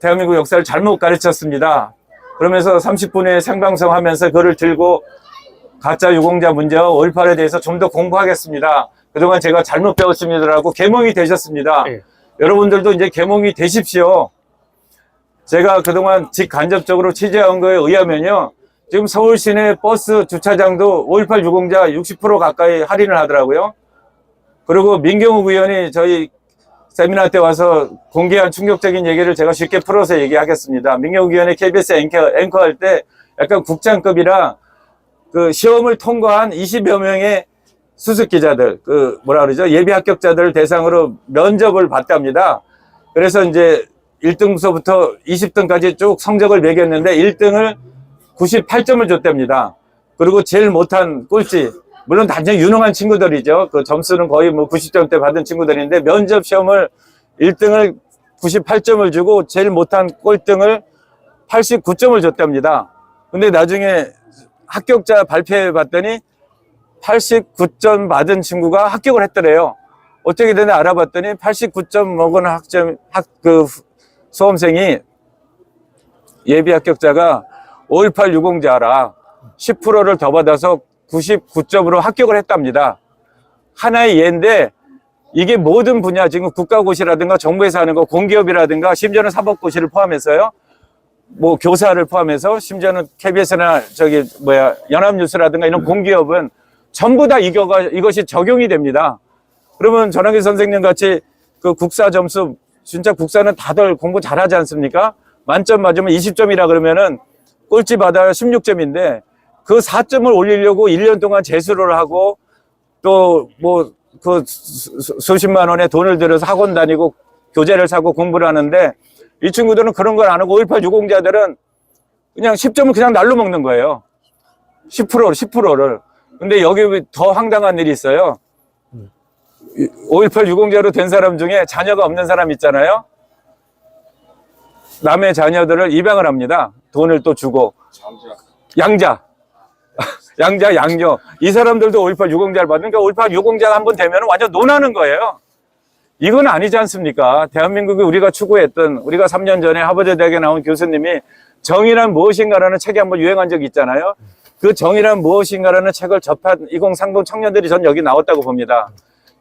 대한민국 역사를 잘못 가르쳤습니다. 그러면서 30분의 생방송 하면서 그걸 들고 가짜 유공자 문제와 5.18에 대해서 좀 더 공부하겠습니다. 그동안 제가 잘못 배웠습니다라고 계몽이 되셨습니다. 네. 여러분들도 이제 계몽이 되십시오. 제가 그동안 직간접적으로 취재한 거에 의하면요. 지금 서울 시내 버스 주차장도 5.18 유공자 60% 가까이 할인을 하더라고요. 그리고 민경욱 의원이 저희 세미나 때 와서 공개한 충격적인 얘기를 제가 쉽게 풀어서 얘기하겠습니다. 민경욱 의원이 KBS 앵커 할 때 약간 국장급이라 그 시험을 통과한 20여 명의 수습기자들, 그 뭐라 그러죠? 예비 합격자들을 대상으로 면접을 봤답니다. 그래서 이제 1등서부터 20등까지 쭉 성적을 매겼는데 1등을 98점을 줬답니다. 그리고 제일 못한 꼴찌, 물론 단지 유능한 친구들이죠. 그 점수는 거의 뭐 90점대 받은 친구들인데 면접 시험을 1등을 98점을 주고 제일 못한 꼴등을 89점을 줬답니다. 근데 나중에 합격자 발표해 봤더니 89점 받은 친구가 합격을 했더래요. 어떻게 되나 알아봤더니 89점 먹은 수험생이 예비 합격자가 5.18 유공자라 10%를 더 받아서 99점으로 합격을 했답니다. 하나의 예인데 이게 모든 분야, 지금 국가고시라든가 정부에서 하는 거, 공기업이라든가 심지어는 사법고시를 포함해서요. 뭐 교사를 포함해서 심지어는 KBS나 연합뉴스라든가 이런 공기업은 전부 다 이것이 적용이 됩니다. 그러면 전한길 선생님 같이 그 국사 점수, 진짜 국사는 다들 공부 잘하지 않습니까? 만점 맞으면 20점이라 그러면은 꼴찌 받아야 16점인데 그 4점을 올리려고 1년 동안 재수를 하고 또 뭐 그 수십만 원의 돈을 들여서 학원 다니고 교재를 사고 공부를 하는데 이 친구들은 그런 걸 안 하고 5.18 유공자들은 그냥 10점을 그냥 날로 먹는 거예요. 10%를. 근데 여기 더 황당한 일이 있어요. 5.18 유공자로 된 사람 중에 자녀가 없는 사람 있잖아요. 남의 자녀들을 입양을 합니다. 돈을 또 주고. 양자. 양녀. 이 사람들도 5.18 유공자를 받으니까 5.18 유공자가 한번 되면 완전 논하는 거예요. 이건 아니지 않습니까? 대한민국이 우리가 추구했던, 우리가 3년 전에 하버드 대학에 나온 교수님이 정의란 무엇인가라는 책이 한번 유행한 적이 있잖아요. 그 정의란 무엇인가라는 책을 접한 2030 청년들이 전 여기 나왔다고 봅니다.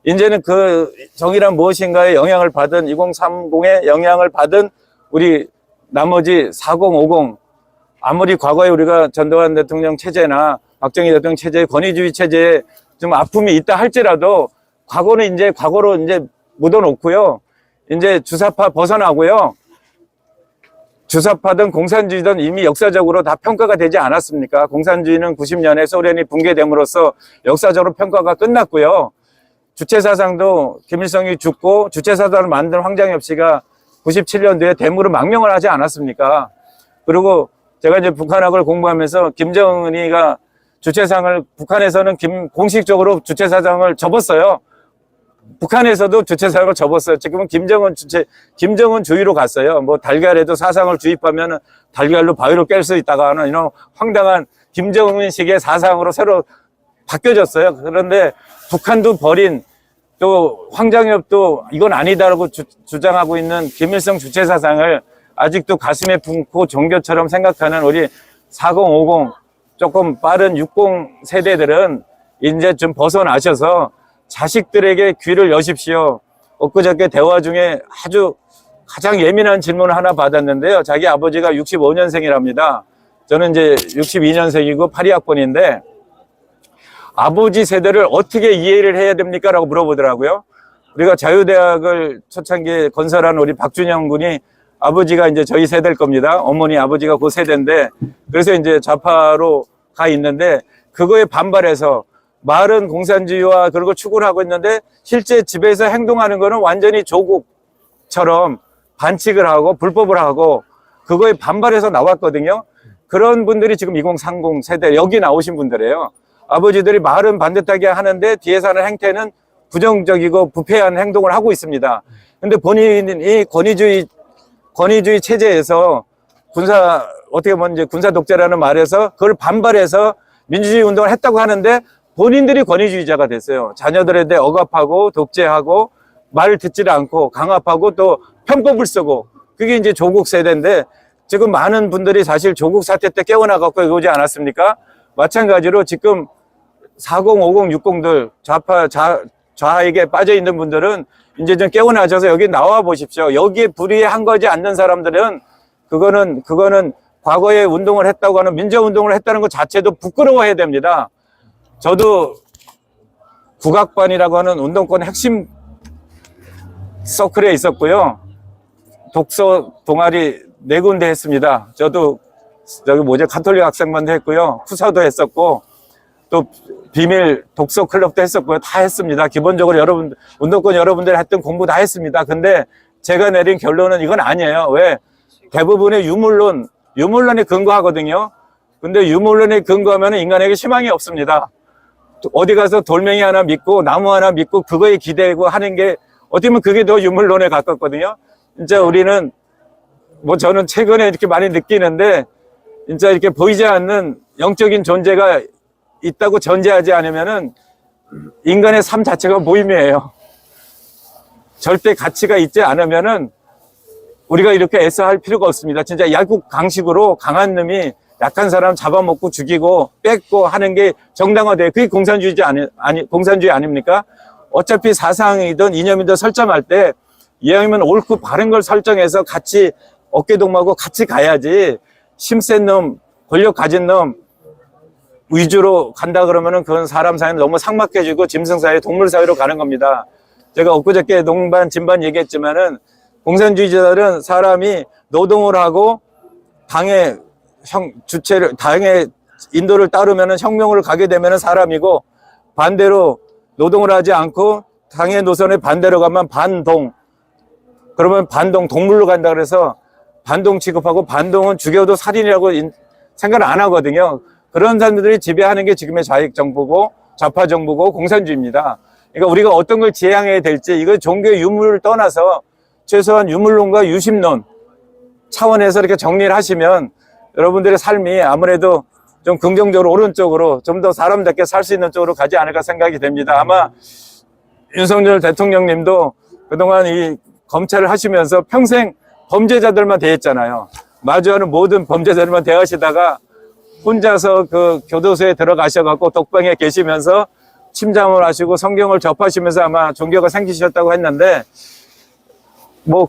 이제는 그 정의란 무엇인가의 영향을 받은 2030의 영향을 받은 우리 나머지 40, 50, 아무리 과거에 우리가 전두환 대통령 체제나 박정희 대통령 체제의 권위주의 체제에 좀 아픔이 있다 할지라도 과거는 이제 과거로 이제 묻어놓고요. 이제 주사파 벗어나고요. 주사파든 공산주의든 이미 역사적으로 다 평가가 되지 않았습니까? 공산주의는 90년에 소련이 붕괴됨으로써 역사적으로 평가가 끝났고요. 주체사상도 김일성이 죽고 주체사상을 만든 황장엽 씨가 97년도에 대무로 망명을 하지 않았습니까? 그리고 제가 이제 북한학을 공부하면서 김정은이가 주체상을 북한에서는 공식적으로 주체사상을 접었어요. 북한에서도 주체사상을 접었어요. 지금은 김정은 주의로 갔어요. 뭐 달걀에도 사상을 주입하면 달걀로 바위를 깰 수 있다가 하는 이런 황당한 김정은식의 사상으로 새로 바뀌어졌어요. 그런데 북한도 버린 또 황장엽도 이건 아니다라고 주장하고 있는 김일성 주체사상을 아직도 가슴에 품고 종교처럼 생각하는 우리 40, 50 조금 빠른 60 세대들은 이제 좀 벗어나셔서 자식들에게 귀를 여십시오. 엊그저께 대화 중에 아주 가장 예민한 질문을 하나 받았는데요. 자기 아버지가 65년생이랍니다. 저는 이제 62년생이고 82학번인데 아버지 세대를 어떻게 이해를 해야 됩니까? 라고 물어보더라고요. 우리가 자유대학을 초창기에 건설한 우리 박준영 군이 아버지가 이제 저희 세대일 겁니다. 어머니 아버지가 그 세대인데 그래서 이제 좌파로 가 있는데 그거에 반발해서 말은 공산주의와 그런 걸 추구를 하고 있는데 실제 집에서 행동하는 거는 완전히 조국처럼 반칙을 하고 불법을 하고 그거에 반발해서 나왔거든요. 그런 분들이 지금 2030 세대 여기 나오신 분들이에요. 아버지들이 말은 반듯하게 하는데 뒤에서 하는 행태는 부정적이고 부패한 행동을 하고 있습니다. 근데 본인이 권위주의 체제에서 어떻게 보면 이제 군사 독재라는 말에서 그걸 반발해서 민주주의 운동을 했다고 하는데 본인들이 권위주의자가 됐어요. 자녀들에 대해 억압하고 독재하고 말을 듣지를 않고 강압하고 또 편법을 쓰고 그게 이제 조국 세대인데 지금 많은 분들이 사실 조국 사태 때 깨어나갖고 이러지 않았습니까? 마찬가지로 지금 40, 50, 60들 좌에게 빠져 있는 분들은 이제 좀 깨어나셔서 여기 나와 보십시오. 여기에 불이한 거지 않는 사람들은 그거는 과거에 운동을 했다고 하는 민주운동을 했다는 것 자체도 부끄러워해야 됩니다. 저도 국악반이라고 하는 운동권 핵심 서클에 있었고요. 독서 동아리 4군데 했습니다. 저도 가톨릭 학생반도 했고요. 후사도 했었고 또 비밀 독서 클럽도 했었고요. 다 했습니다. 기본적으로 운동권 여러분들이 했던 공부 다 했습니다. 근데 제가 내린 결론은 이건 아니에요. 왜? 대부분의 유물론에 근거하거든요. 근데 유물론에 근거하면 인간에게 희망이 없습니다. 어디 가서 돌멩이 하나 믿고 나무 하나 믿고 그거에 기대고 하는 게 어떻게 보면 그게 더 유물론에 가깝거든요. 진짜 우리는 저는 최근에 이렇게 많이 느끼는데 진짜 이렇게 보이지 않는 영적인 존재가 있다고 전제하지 않으면은 인간의 삶 자체가 무의미해요. 절대 가치가 있지 않으면은 우리가 이렇게 애써 할 필요가 없습니다. 진짜 야국 강식으로 강한 놈이 약한 사람 잡아먹고 죽이고 뺏고 하는 게 정당화돼요. 그게 공산주의 아닙니까? 어차피 사상이든 이념이든 설정할 때 이왕이면 옳고 바른 걸 설정해서 같이 어깨동무하고 같이 가야지 힘센 놈, 권력 가진 놈 위주로 간다 그러면은 그건 사람 사이는 너무 삭막해지고 짐승 사이, 동물 사이로 가는 겁니다. 제가 엊그저께 농반, 진반 얘기했지만은 공산주의자들은 사람이 노동을 하고 당의 인도를 따르면은 혁명을 가게 되면은 사람이고 반대로 노동을 하지 않고 당의 노선에 반대로 가면 반동. 그러면 동물로 간다 그래서 반동 취급하고 반동은 죽여도 살인이라고 생각을 안 하거든요. 그런 사람들이 지배하는 게 지금의 좌익 정부고 좌파 정부고 공산주의입니다. 그러니까 우리가 어떤 걸 지향해야 될지 이거 종교의 유물을 떠나서 최소한 유물론과 유심론 차원에서 이렇게 정리를 하시면 여러분들의 삶이 아무래도 좀 긍정적으로 오른쪽으로 좀 더 사람답게 살 수 있는 쪽으로 가지 않을까 생각이 됩니다. 아마 윤석열 대통령님도 그동안 이 검찰을 하시면서 평생 범죄자들만 대했잖아요. 마주하는 모든 범죄자들만 대하시다가 혼자서 그 교도소에 들어가셔갖고 독방에 계시면서 침잠을 하시고 성경을 접하시면서 아마 종교가 생기셨다고 했는데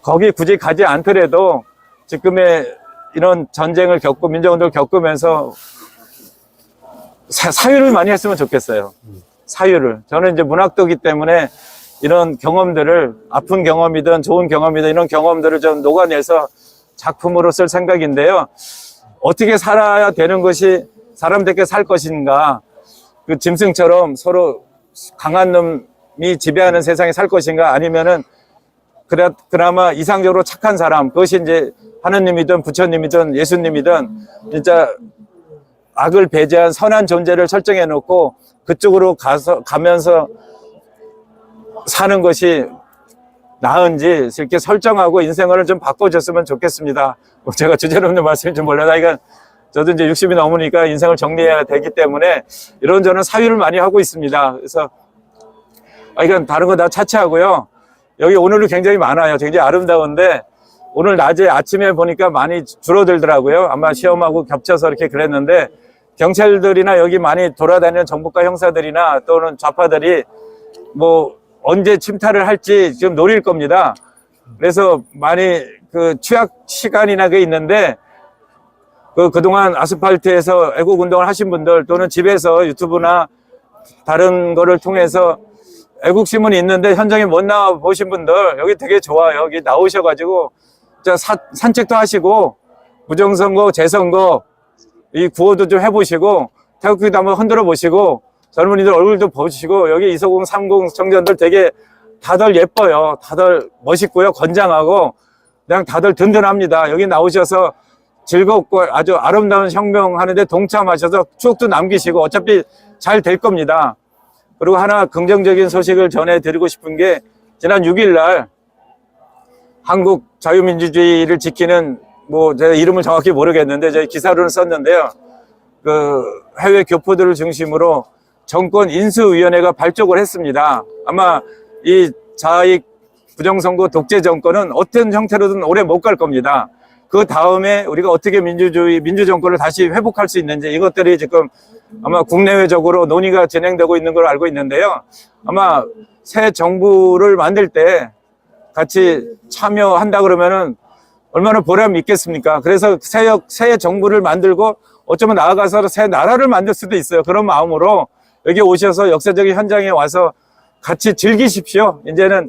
거기 굳이 가지 않더라도 지금의 이런 전쟁을 겪고 민주운동을 겪으면서 사유를 많이 했으면 좋겠어요. 사유를. 저는 이제 문학도기 때문에 이런 경험들을 아픈 경험이든 좋은 경험이든 이런 경험들을 좀 녹아내서 작품으로 쓸 생각인데요. 어떻게 살아야 되는 것이 사람답게 살 것인가, 그 짐승처럼 서로 강한 놈이 지배하는 세상에 살 것인가, 아니면은 그나마 이상적으로 착한 사람, 그것이 이제 하느님이든 부처님이든 예수님이든 진짜 악을 배제한 선한 존재를 설정해 놓고 그쪽으로 가면서 사는 것이 나은지 이렇게 설정하고 인생을 좀 바꿔줬으면 좋겠습니다. 제가 주제넘는 없는 말씀이 좀 몰라요. 그러니까 저도 이제 60이 넘으니까 인생을 정리해야 되기 때문에 이런저런 사유를 많이 하고 있습니다. 그래서 이건 다른 거 다 차치하고요. 여기 오늘도 굉장히 많아요. 굉장히 아름다운데 오늘 낮에 아침에 보니까 많이 줄어들더라고요. 아마 시험하고 겹쳐서 이렇게 그랬는데 경찰들이나 여기 많이 돌아다니는 정보과 형사들이나 또는 좌파들이 뭐 언제 침탈을 할지 지금 노릴 겁니다. 그래서 많이 그 취약 시간이나 게 있는데 그동안 아스팔트에서 애국 운동을 하신 분들 또는 집에서 유튜브나 다른 거를 통해서 애국심은 있는데 현장에 못 나와 보신 분들 여기 되게 좋아요. 여기 나오셔가지고 산책도 하시고 부정선거, 재선거 이 구호도 좀 해보시고 태극기도 한번 흔들어 보시고 젊은이들 얼굴도 보시고 여기 240, 30 청년들 되게 다들 예뻐요. 다들 멋있고요. 건장하고 그냥 다들 든든합니다. 여기 나오셔서 즐겁고 아주 아름다운 혁명하는데 동참하셔서 추억도 남기시고 어차피 잘 될 겁니다. 그리고 하나 긍정적인 소식을 전해드리고 싶은 게 지난 6일 날 한국 자유민주주의를 지키는 뭐 제가 이름을 정확히 모르겠는데 저희 기사로는 썼는데요. 그 해외 교포들을 중심으로 정권 인수위원회가 발족을 했습니다. 아마 이 좌익 부정선거 독재 정권은 어떤 형태로든 오래 못 갈 겁니다. 그 다음에 우리가 어떻게 민주정권을 다시 회복할 수 있는지 이것들이 지금 아마 국내외적으로 논의가 진행되고 있는 걸로 알고 있는데요. 아마 새 정부를 만들 때 같이 참여한다 그러면은 얼마나 보람이 있겠습니까? 그래서 새 정부를 만들고 어쩌면 나아가서 새 나라를 만들 수도 있어요. 그런 마음으로 여기 오셔서 역사적인 현장에 와서 같이 즐기십시오. 이제는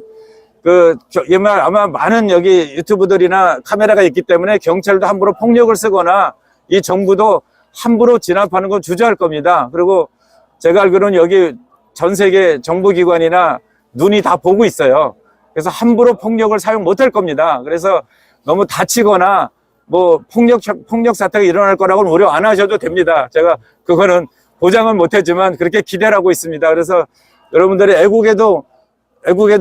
아마 많은 여기 유튜브들이나 카메라가 있기 때문에 경찰도 함부로 폭력을 쓰거나 이 정부도 함부로 진압하는 건 주저할 겁니다. 그리고 제가 알기로는 여기 전 세계 정부기관이나 눈이 다 보고 있어요. 그래서 함부로 폭력을 사용 못할 겁니다. 그래서 너무 다치거나 뭐 폭력 사태가 일어날 거라고는 우려 안 하셔도 됩니다. 제가 그거는 보장은 못했지만 그렇게 기대를 하고 있습니다. 그래서 여러분들의 애국에도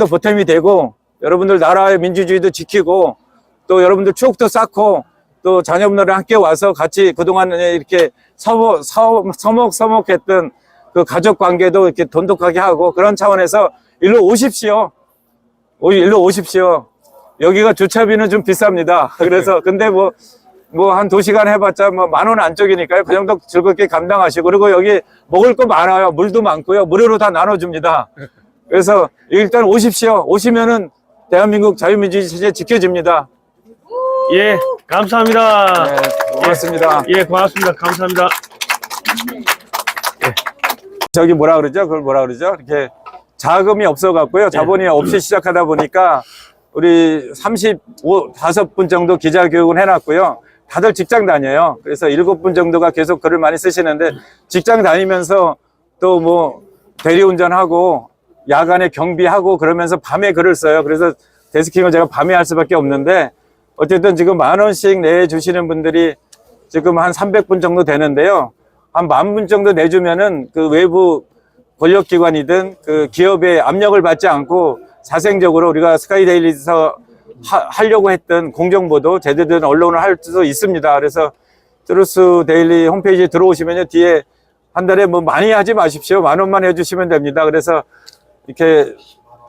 보탬이 되고 여러분들 나라의 민주주의도 지키고 또 여러분들 추억도 쌓고 또 자녀분들이랑 함께 와서 같이 그동안 이렇게 서먹서먹했던 그 가족 관계도 이렇게 돈독하게 하고 그런 차원에서 일로 오십시오. 일로 오십시오. 여기가 주차비는 좀 비쌉니다. 그래서 근데 뭐 한 2시간 해봤자 뭐 10,000원 안쪽이니까요. 그 정도 즐겁게 감당하시고 그리고 여기 먹을 거 많아요. 물도 많고요. 무료로 다 나눠줍니다. 그래서 일단 오십시오. 오시면은 대한민국 자유민주주의 체제 지켜집니다. 예, 감사합니다. 네, 고맙습니다. 예, 고맙습니다. 감사합니다. 저기 뭐라 그러죠? 그걸 뭐라 그러죠? 이렇게 자금이 없어갖고요. 자본이 없이 시작하다 보니까 우리 5분 정도 기자교육은 해놨고요. 다들 직장 다녀요. 그래서 7분 정도가 계속 글을 많이 쓰시는데 직장 다니면서 또 뭐 대리운전하고 야간에 경비하고 그러면서 밤에 글을 써요. 그래서 데스킹을 제가 밤에 할 수밖에 없는데 어쨌든 지금 10,000원씩 내주시는 분들이 지금 한 300분 정도 되는데요. 한 10,000분 정도 내주면은 그 외부 권력기관이든 그 기업의 압력을 받지 않고 자생적으로 우리가 스카이데일리에서 하려고 했던 공정보도 제대로 된 언론을 할 수도 있습니다. 그래서 트루스 데일리 홈페이지에 들어오시면요. 뒤에 한 달에 뭐 많이 하지 마십시오. 10,000원만 해주시면 됩니다. 그래서 이렇게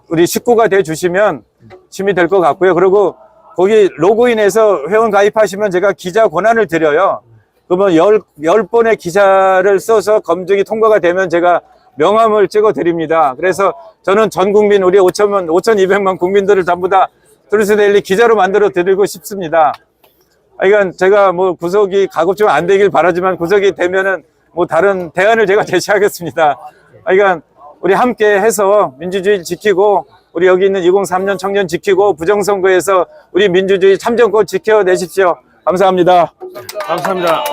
우리 식구가 돼 주시면 힘이 될 것 같고요. 그리고 거기 로그인해서 회원 가입하시면 제가 기자 권한을 드려요. 그러면 10번의 기사를 써서 검증이 통과가 되면 제가 명함을 찍어 드립니다. 그래서 저는 전 국민 우리 5,200만 국민들을 전부 다 트루스 데일리 기자로 만들어 드리고 싶습니다. 그러니까 제가 뭐 구속이 가급적 안 되길 바라지만 구속이 되면은 뭐 다른 대안을 제가 제시하겠습니다. 그러니까 우리 함께 해서 민주주의를 지키고 우리 여기 있는 2003년 청년 지키고 부정선거에서 우리 민주주의 참정권 지켜내십시오. 감사합니다. 감사합니다.